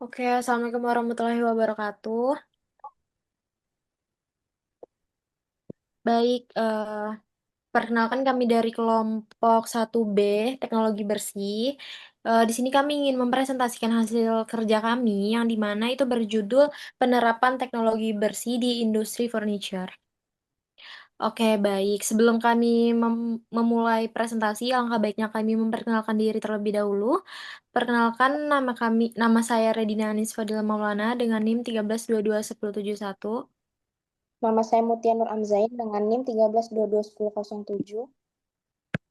Oke, Assalamualaikum warahmatullahi wabarakatuh. Baik, perkenalkan kami dari kelompok 1B, Teknologi Bersih. Di sini kami ingin mempresentasikan hasil kerja kami, yang di mana itu berjudul Penerapan Teknologi Bersih di Industri Furniture. Oke, baik. Sebelum kami memulai presentasi, alangkah baiknya kami memperkenalkan diri terlebih dahulu. Perkenalkan nama saya Redina Anis Fadila Maulana dengan NIM 13221071. Nama saya Mutia Nur Amzain dengan NIM 13221007.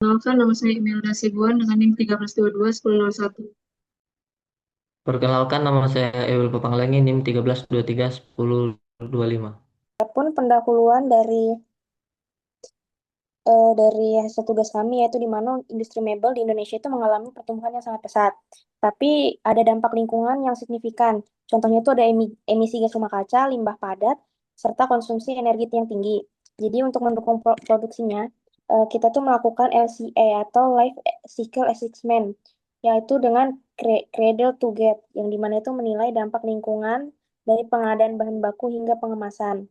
Perkenalkan, nama saya Imelda Sibuan dengan NIM 13221001. Perkenalkan, nama saya Ewil Pepanglengi, NIM 13231025. Adapun pendahuluan dari hasil tugas kami yaitu di mana industri mebel di Indonesia itu mengalami pertumbuhan yang sangat pesat. Tapi ada dampak lingkungan yang signifikan. Contohnya itu ada emisi gas rumah kaca, limbah padat, serta konsumsi energi yang tinggi. Jadi untuk mendukung produksinya, kita tuh melakukan LCA atau Life Cycle Assessment, yaitu dengan Cradle to Gate, yang dimana itu menilai dampak lingkungan dari pengadaan bahan baku hingga pengemasan.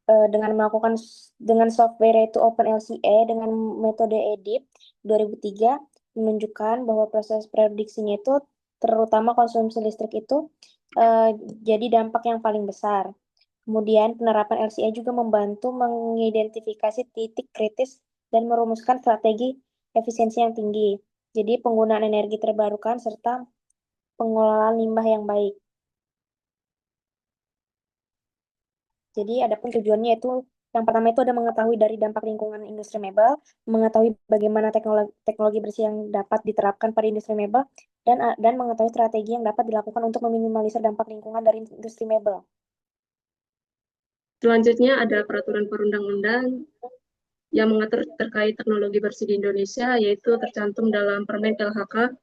Dengan melakukan dengan software yaitu OpenLCA dengan metode EDIP 2003 menunjukkan bahwa proses prediksinya itu terutama konsumsi listrik itu eh, jadi dampak yang paling besar. Kemudian penerapan LCA juga membantu mengidentifikasi titik kritis dan merumuskan strategi efisiensi yang tinggi. Jadi penggunaan energi terbarukan serta pengelolaan limbah yang baik. Jadi adapun tujuannya itu yang pertama itu ada mengetahui dari dampak lingkungan industri mebel, mengetahui bagaimana teknologi bersih yang dapat diterapkan pada industri mebel, dan mengetahui strategi yang dapat dilakukan untuk meminimalisir dampak lingkungan dari industri mebel. Selanjutnya ada peraturan perundang-undang yang mengatur terkait teknologi bersih di Indonesia, yaitu tercantum dalam Permen LHK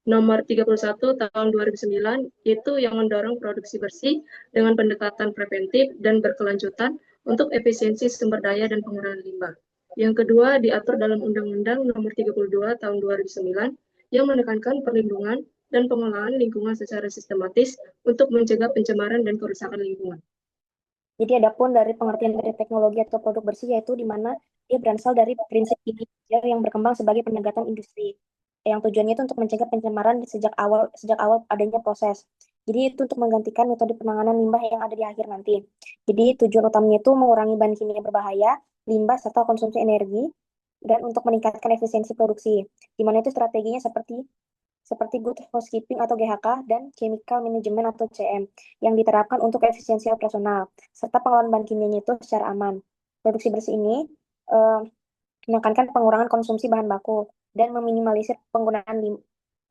nomor 31 tahun 2009, itu yang mendorong produksi bersih dengan pendekatan preventif dan berkelanjutan untuk efisiensi sumber daya dan pengurangan limbah. Yang kedua, diatur dalam Undang-Undang nomor 32 tahun 2009 yang menekankan perlindungan dan pengelolaan lingkungan secara sistematis untuk mencegah pencemaran dan kerusakan lingkungan. Jadi adapun dari pengertian dari teknologi atau produk bersih yaitu di mana dia berasal dari prinsip Kissinger yang berkembang sebagai penegakan industri. Yang tujuannya itu untuk mencegah pencemaran sejak awal adanya proses. Jadi itu untuk menggantikan metode penanganan limbah yang ada di akhir nanti. Jadi tujuan utamanya itu mengurangi bahan kimia berbahaya, limbah serta konsumsi energi dan untuk meningkatkan efisiensi produksi. Di mana itu strateginya seperti Good Housekeeping atau GHK dan Chemical Management atau CM yang diterapkan untuk efisiensi operasional serta pengelolaan bahan kimianya itu secara aman. Produksi bersih ini eh, menekankan pengurangan konsumsi bahan baku dan meminimalisir penggunaan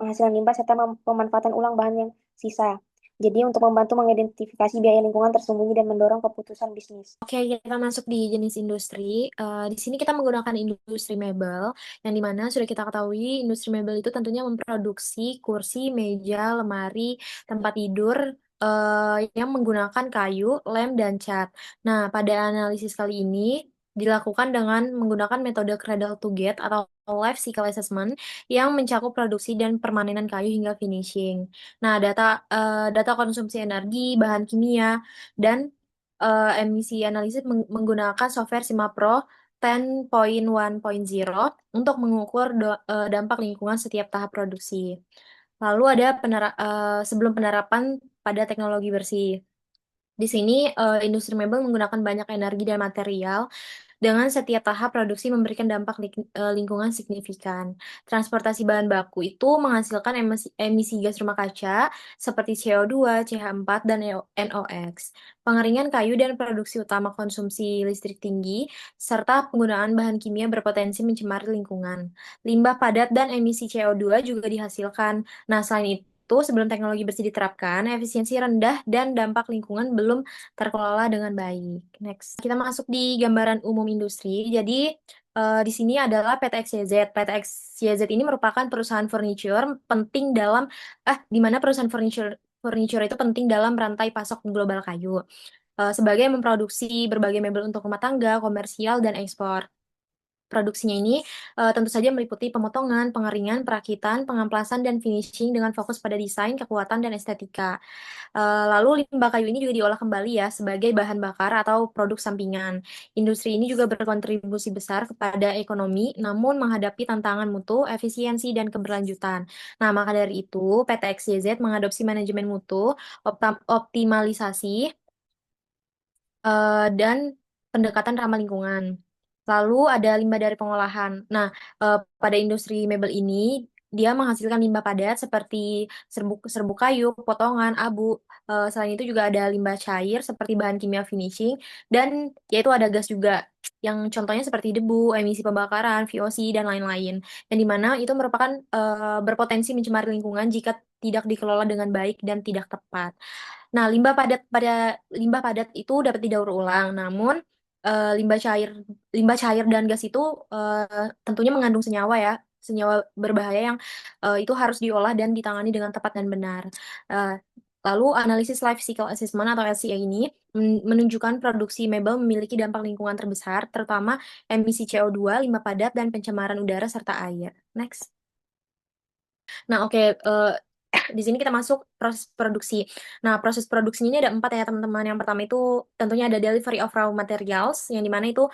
penghasilan limbah serta pemanfaatan ulang bahan yang sisa. Jadi untuk membantu mengidentifikasi biaya lingkungan tersembunyi dan mendorong keputusan bisnis. Oke, kita masuk di jenis industri. Di sini kita menggunakan industri mebel, yang dimana sudah kita ketahui industri mebel itu tentunya memproduksi kursi, meja, lemari, tempat tidur yang menggunakan kayu, lem, dan cat. Nah, pada analisis kali ini dilakukan dengan menggunakan metode cradle to gate atau life cycle assessment yang mencakup produksi dan permanenan kayu hingga finishing. Nah, data konsumsi energi, bahan kimia, dan emisi analisis menggunakan software Simapro 10.1.0 untuk mengukur dampak lingkungan setiap tahap produksi. Lalu ada sebelum penerapan pada teknologi bersih. Di sini industri mebel menggunakan banyak energi dan material dengan setiap tahap produksi memberikan dampak lingkungan signifikan. Transportasi bahan baku itu menghasilkan emisi gas rumah kaca seperti CO2, CH4, dan NOx. Pengeringan kayu dan produksi utama konsumsi listrik tinggi, serta penggunaan bahan kimia berpotensi mencemari lingkungan. Limbah padat dan emisi CO2 juga dihasilkan. Nah, selain itu, sebelum teknologi bersih diterapkan, efisiensi rendah dan dampak lingkungan belum terkelola dengan baik. Next, kita masuk di gambaran umum industri. Jadi, di sini adalah PT XYZ. PT XYZ ini merupakan perusahaan furniture penting di mana perusahaan furniture itu penting dalam rantai pasok global kayu. Sebagai memproduksi berbagai mebel untuk rumah tangga, komersial, dan ekspor. produksinya ini tentu saja meliputi pemotongan, pengeringan, perakitan, pengamplasan, dan finishing dengan fokus pada desain, kekuatan, dan estetika. Lalu limbah kayu ini juga diolah kembali ya sebagai bahan bakar atau produk sampingan. Industri ini juga berkontribusi besar kepada ekonomi, namun menghadapi tantangan mutu, efisiensi, dan keberlanjutan. Nah, maka dari itu PT XYZ mengadopsi manajemen mutu, optimalisasi, dan pendekatan ramah lingkungan. Lalu ada limbah dari pengolahan. Nah, pada industri mebel ini dia menghasilkan limbah padat seperti serbuk serbuk kayu, potongan, abu. Selain itu juga ada limbah cair seperti bahan kimia finishing dan yaitu ada gas juga yang contohnya seperti debu, emisi pembakaran, VOC dan lain-lain. Yang dimana itu merupakan berpotensi mencemari lingkungan jika tidak dikelola dengan baik dan tidak tepat. Nah, limbah padat itu dapat didaur ulang, namun limbah cair dan gas itu tentunya mengandung senyawa ya, senyawa berbahaya yang itu harus diolah dan ditangani dengan tepat dan benar. Eh, Lalu analisis life cycle assessment atau LCA ini menunjukkan produksi mebel memiliki dampak lingkungan terbesar, terutama emisi CO2, limbah padat, dan pencemaran udara serta air. Next. Nah, oke, di sini kita masuk proses produksi. Nah, proses produksinya ini ada 4 ya, teman-teman. Yang pertama itu tentunya ada delivery of raw materials, yang dimana itu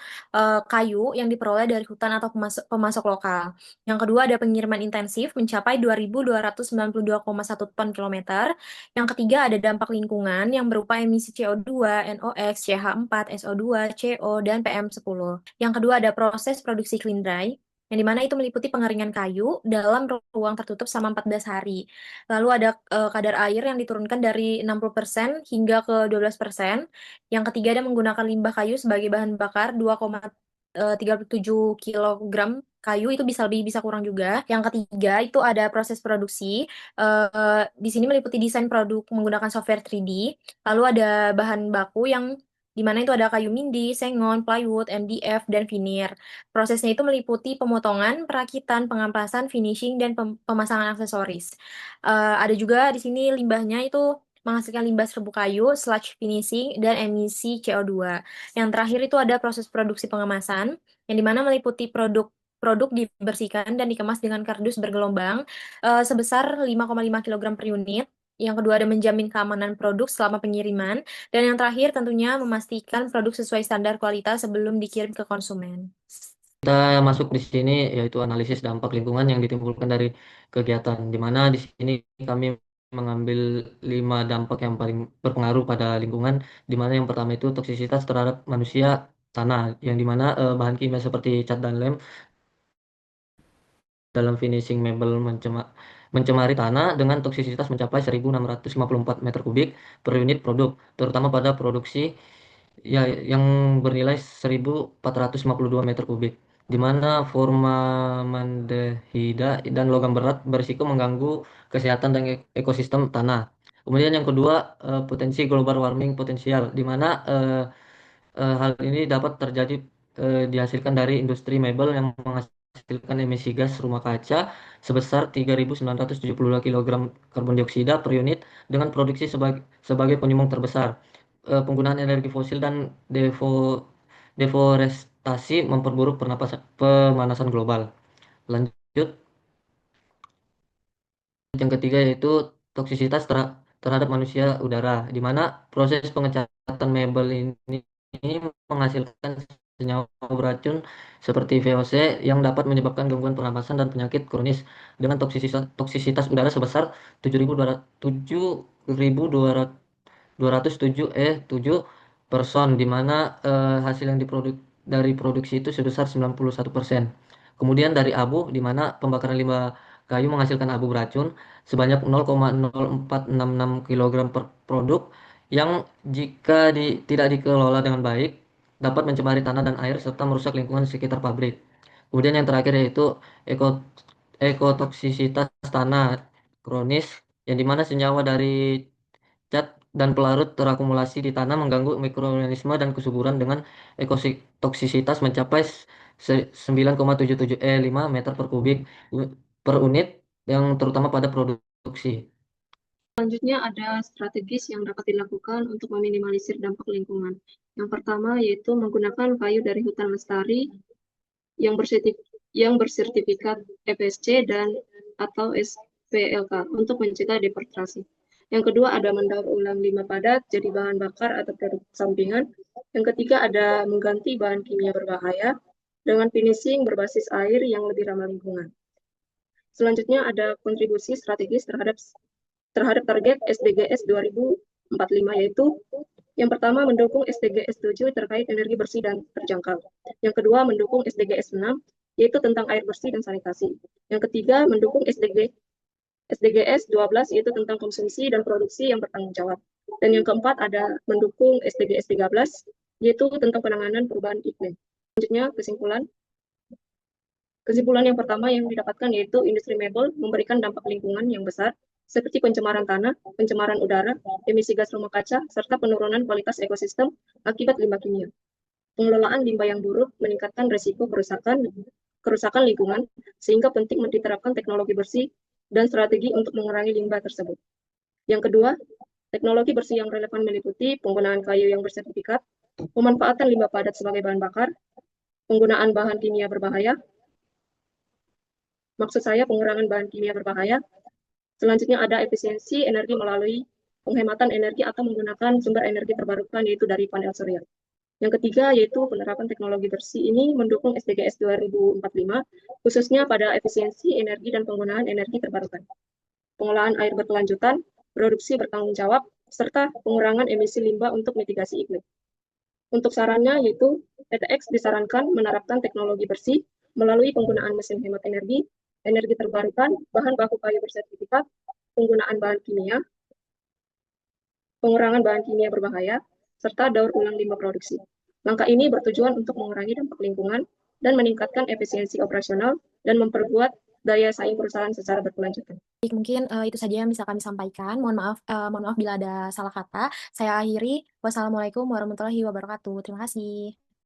kayu yang diperoleh dari hutan atau pemasok lokal. Yang kedua ada pengiriman intensif mencapai 2.292,1 ton kilometer. Yang ketiga ada dampak lingkungan yang berupa emisi CO2, NOx, CH4, SO2, CO, dan PM10. Yang kedua ada proses produksi clean dry, yang dimana itu meliputi pengeringan kayu dalam ruang tertutup selama 14 hari. Lalu ada kadar air yang diturunkan dari 60% hingga ke 12%. Yang ketiga ada menggunakan limbah kayu sebagai bahan bakar 2,37 kilogram kayu, itu bisa lebih bisa kurang juga. Yang ketiga itu ada proses produksi. Di sini meliputi desain produk menggunakan software 3D. Lalu ada bahan baku yang di mana itu ada kayu mindi, sengon, plywood, MDF, dan veneer. Prosesnya itu meliputi pemotongan, perakitan, pengampasan, finishing, dan pemasangan aksesoris. Ada juga di sini limbahnya itu menghasilkan limbah serbuk kayu, sludge finishing, dan emisi CO2. Yang terakhir itu ada proses produksi pengemasan, yang dimana meliputi produk dibersihkan dan dikemas dengan kardus bergelombang sebesar 5,5 kilogram per unit. Yang kedua ada menjamin keamanan produk selama pengiriman. Dan yang terakhir tentunya memastikan produk sesuai standar kualitas sebelum dikirim ke konsumen. Kita masuk di sini yaitu analisis dampak lingkungan yang ditimbulkan dari kegiatan, di mana di sini kami mengambil 5 dampak yang paling berpengaruh pada lingkungan, di mana yang pertama itu toksisitas terhadap manusia, tanah, yang dimana bahan kimia seperti cat dan lem dalam finishing mebel mencemari tanah dengan toksisitas mencapai 1.654 meter kubik per unit produk, terutama pada produksi ya yang bernilai 1.452 meter kubik, di mana formaldehida dan logam berat berisiko mengganggu kesehatan dan ekosistem tanah. Kemudian yang kedua, potensi global warming potensial, di mana hal ini dapat terjadi dihasilkan dari industri mebel yang menghasilkan emisi gas rumah kaca sebesar 3.972 kilogram karbon dioksida per unit dengan produksi sebagai penyumbang terbesar. Penggunaan energi fosil dan deforestasi memperburuk pemanasan global. Lanjut, yang ketiga yaitu toksisitas terhadap manusia udara, di mana proses pengecatan mebel ini menghasilkan senyawa beracun seperti VOC yang dapat menyebabkan gangguan pernapasan dan penyakit kronis dengan toksisitas udara sebesar 7.207 per son, di mana hasil yang dari produksi itu sebesar 91%. Kemudian dari abu, di mana pembakaran limbah kayu menghasilkan abu beracun sebanyak 0,0466 kilogram per produk yang jika tidak dikelola dengan baik dapat mencemari tanah dan air serta merusak lingkungan sekitar pabrik. Kemudian yang terakhir yaitu eko ekotoksisitas tanah kronis, yang dimana senyawa dari cat dan pelarut terakumulasi di tanah mengganggu mikroorganisme dan kesuburan dengan ekotoksisitas mencapai 9,77 meter per kubik per unit yang terutama pada produksi. Selanjutnya ada strategis yang dapat dilakukan untuk meminimalisir dampak lingkungan. Yang pertama yaitu menggunakan kayu dari hutan lestari. yang bersertifikat FSC dan atau SPLK untuk mencegah deforestasi. Yang kedua ada mendaur ulang limbah padat jadi bahan bakar atau produk sampingan. Yang ketiga ada mengganti bahan kimia berbahaya dengan finishing berbasis air yang lebih ramah lingkungan. Selanjutnya ada kontribusi strategis terhadap target SDGs 2045, yaitu yang pertama mendukung SDGs 7 terkait energi bersih dan terjangkau. Yang kedua mendukung SDGs 6 yaitu tentang air bersih dan sanitasi. Yang ketiga mendukung SDGs 12 yaitu tentang konsumsi dan produksi yang bertanggung jawab. Dan yang keempat ada mendukung SDGs 13 yaitu tentang penanganan perubahan iklim. Selanjutnya kesimpulan. Kesimpulan yang pertama yang didapatkan yaitu industri mebel memberikan dampak lingkungan yang besar seperti pencemaran tanah, pencemaran udara, emisi gas rumah kaca, serta penurunan kualitas ekosistem akibat limbah kimia. Pengelolaan limbah yang buruk meningkatkan risiko kerusakan lingkungan, sehingga penting diterapkan teknologi bersih dan strategi untuk mengurangi limbah tersebut. Yang kedua, teknologi bersih yang relevan meliputi penggunaan kayu yang bersertifikat, pemanfaatan limbah padat sebagai bahan bakar, penggunaan bahan kimia berbahaya, maksud saya pengurangan bahan kimia berbahaya. Selanjutnya ada efisiensi energi melalui penghematan energi atau menggunakan sumber energi terbarukan yaitu dari panel surya. Yang ketiga yaitu penerapan teknologi bersih ini mendukung SDGs 2045 khususnya pada efisiensi energi dan penggunaan energi terbarukan. Pengolahan air berkelanjutan, produksi bertanggung jawab, serta pengurangan emisi limbah untuk mitigasi iklim. Untuk sarannya yaitu PTX disarankan menerapkan teknologi bersih melalui penggunaan mesin hemat energi, energi terbarukan, bahan baku kayu bersertifikat, penggunaan bahan kimia, pengurangan bahan kimia berbahaya, serta daur ulang limbah produksi. Langkah ini bertujuan untuk mengurangi dampak lingkungan dan meningkatkan efisiensi operasional dan memperkuat daya saing perusahaan secara berkelanjutan. Baik, mungkin itu saja yang bisa kami sampaikan. Mohon maaf bila ada salah kata. Saya akhiri. Wassalamualaikum warahmatullahi wabarakatuh. Terima kasih.